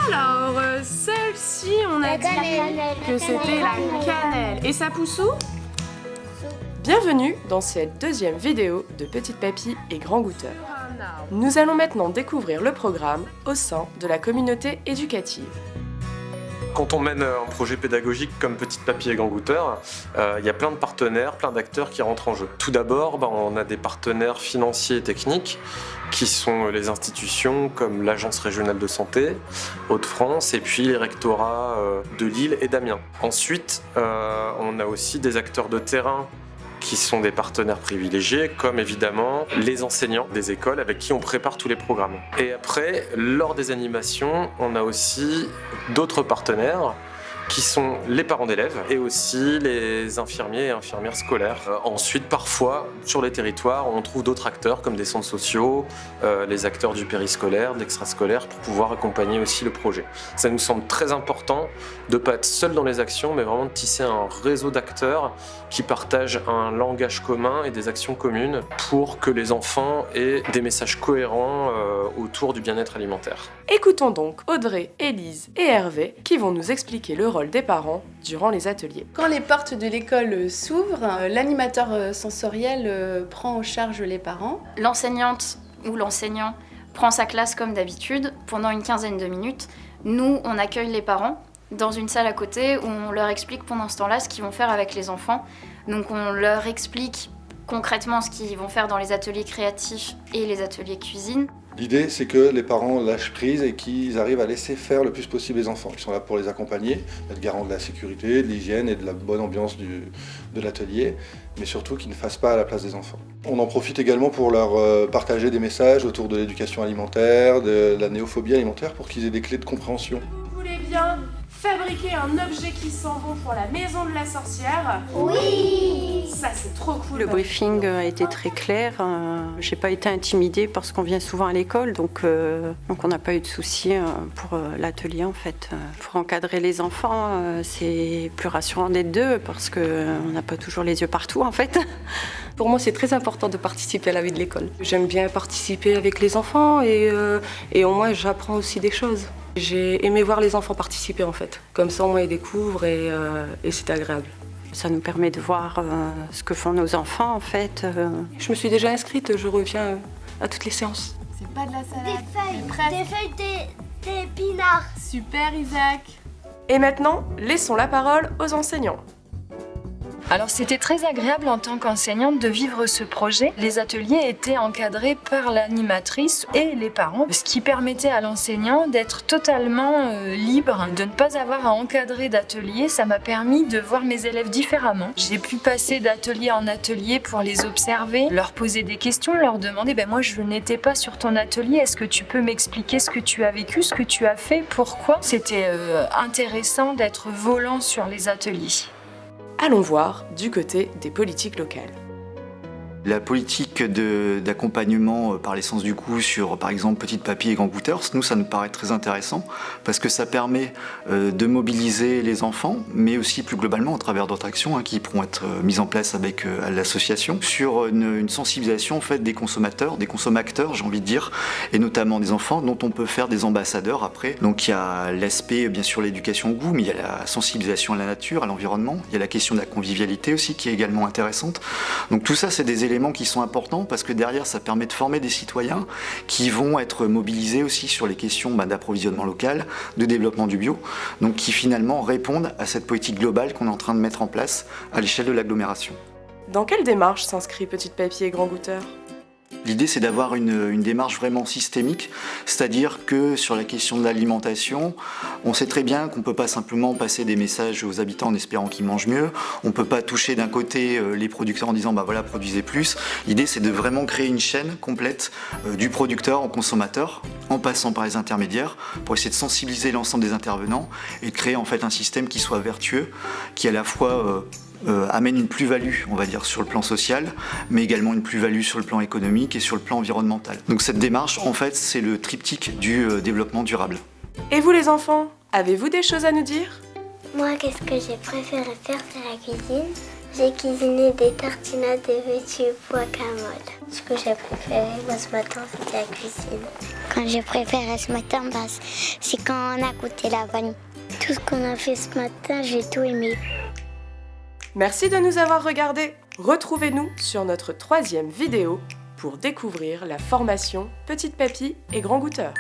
Alors, celle-ci, on a dit que c'était la cannelle. Et ça pousse où? Bienvenue dans cette deuxième vidéo de Petite Papy et Grand Goûteur. Nous allons maintenant découvrir le programme au sein de la communauté éducative. Quand on mène un projet pédagogique comme Petite Papy et Grand Goûteur, il y a plein de partenaires, plein d'acteurs qui rentrent en jeu. Tout d'abord, on a des partenaires financiers et techniques qui sont les institutions comme l'Agence régionale de santé, Hauts-de-France, et puis les rectorats de Lille et d'Amiens. Ensuite, on a aussi des acteurs de terrain qui sont des partenaires privilégiés, comme évidemment les enseignants des écoles avec qui on prépare tous les programmes. Et après, lors des animations, on a aussi d'autres partenaires qui sont les parents d'élèves et aussi les infirmiers et infirmières scolaires. Ensuite, parfois, sur les territoires, on trouve d'autres acteurs comme des centres sociaux, les acteurs du périscolaire, de l'extrascolaire, pour pouvoir accompagner aussi le projet. Ça nous semble très important de ne pas être seul dans les actions, mais vraiment de tisser un réseau d'acteurs qui partagent un langage commun et des actions communes pour que les enfants aient des messages cohérents autour du bien-être alimentaire. Écoutons donc Audrey, Élise et Hervé qui vont nous expliquer le rôle des parents durant les ateliers. Quand les portes de l'école s'ouvrent, l'animateur sensoriel prend en charge les parents. L'enseignante ou l'enseignant prend sa classe comme d'habitude pendant une quinzaine de minutes. Nous, on accueille les parents dans une salle à côté où on leur explique pendant ce temps-là ce qu'ils vont faire avec les enfants. Donc on leur explique concrètement ce qu'ils vont faire dans les ateliers créatifs et les ateliers cuisine. L'idée, c'est que les parents lâchent prise et qu'ils arrivent à laisser faire le plus possible les enfants. Ils sont là pour les accompagner, être garants de la sécurité, de l'hygiène et de la bonne ambiance de l'atelier, mais surtout qu'ils ne fassent pas à la place des enfants. On en profite également pour leur partager des messages autour de l'éducation alimentaire, de la néophobie alimentaire, pour qu'ils aient des clés de compréhension. Vous voulez bien fabriquer un objet qui sent bon pour la maison de la sorcière? Oui! Ça, c'est trop cool. Le briefing a été très clair. J'ai pas été intimidée parce qu'on vient souvent à l'école, donc on n'a pas eu de soucis pour l'atelier en fait. Pour encadrer les enfants, c'est plus rassurant d'être deux parce qu'on n'a pas toujours les yeux partout en fait. Pour moi, c'est très important de participer à la vie de l'école. J'aime bien participer avec les enfants et au moins j'apprends aussi des choses. J'ai aimé voir les enfants participer en fait. Comme ça, au moins ils découvrent et c'est agréable. Ça nous permet de voir ce que font nos enfants en fait. Je me suis déjà inscrite, je reviens à toutes les séances. C'est pas de la salade. Des feuilles d'épinards. Super Isaac. Et maintenant, laissons la parole aux enseignants. Alors c'était très agréable en tant qu'enseignante de vivre ce projet. Les ateliers étaient encadrés par l'animatrice et les parents, ce qui permettait à l'enseignant d'être totalement libre, de ne pas avoir à encadrer d'ateliers. Ça m'a permis de voir mes élèves différemment. J'ai pu passer d'atelier en atelier pour les observer, leur poser des questions, leur demander moi je n'étais pas sur ton atelier, est-ce que tu peux m'expliquer ce que tu as vécu, ce que tu as fait, pourquoi? C'était intéressant d'être volant sur les ateliers. Allons voir du côté des politiques locales. La politique d'accompagnement par l'essence du goût sur, par exemple, Petite Papy et Grand Goûteur, nous, ça nous paraît très intéressant parce que ça permet de mobiliser les enfants, mais aussi plus globalement à travers d'autres actions qui pourront être mises en place avec l'association sur une sensibilisation en fait, des consommateurs, j'ai envie de dire, et notamment des enfants dont on peut faire des ambassadeurs après. Donc il y a l'aspect, bien sûr, l'éducation au goût, mais il y a la sensibilisation à la nature, à l'environnement, il y a la question de la convivialité aussi qui est également intéressante. Donc tout ça, c'est des éléments qui sont importants parce que derrière ça permet de former des citoyens qui vont être mobilisés aussi sur les questions d'approvisionnement local, de développement du bio, donc qui finalement répondent à cette politique globale qu'on est en train de mettre en place à l'échelle de l'agglomération. Dans quelle démarche s'inscrit Petite Papy et Grand Goûteur? L'idée, c'est d'avoir une démarche vraiment systémique, c'est-à-dire que sur la question de l'alimentation, on sait très bien qu'on ne peut pas simplement passer des messages aux habitants en espérant qu'ils mangent mieux, on ne peut pas toucher d'un côté les producteurs en disant voilà, produisez plus. L'idée, c'est de vraiment créer une chaîne complète du producteur au consommateur, en passant par les intermédiaires, pour essayer de sensibiliser l'ensemble des intervenants et de créer en fait un système qui soit vertueux, qui à la fois amène une plus-value, on va dire, sur le plan social, mais également une plus-value sur le plan économique et sur le plan environnemental. Donc cette démarche, en fait, c'est le triptyque du développement durable. Et vous les enfants, avez-vous des choses à nous dire? Moi, qu'est-ce que j'ai préféré faire, c'est la cuisine. J'ai cuisiné des tartinades de laitue guacamole. Ce que j'ai préféré moi, ce matin, c'était la cuisine. Quand j'ai préféré ce matin, c'est quand on a goûté la vanille. Tout ce qu'on a fait ce matin, j'ai tout aimé. Merci de nous avoir regardés. Retrouvez-nous sur notre 3e vidéo pour découvrir la formation Petite Papy et Grand Goûteur.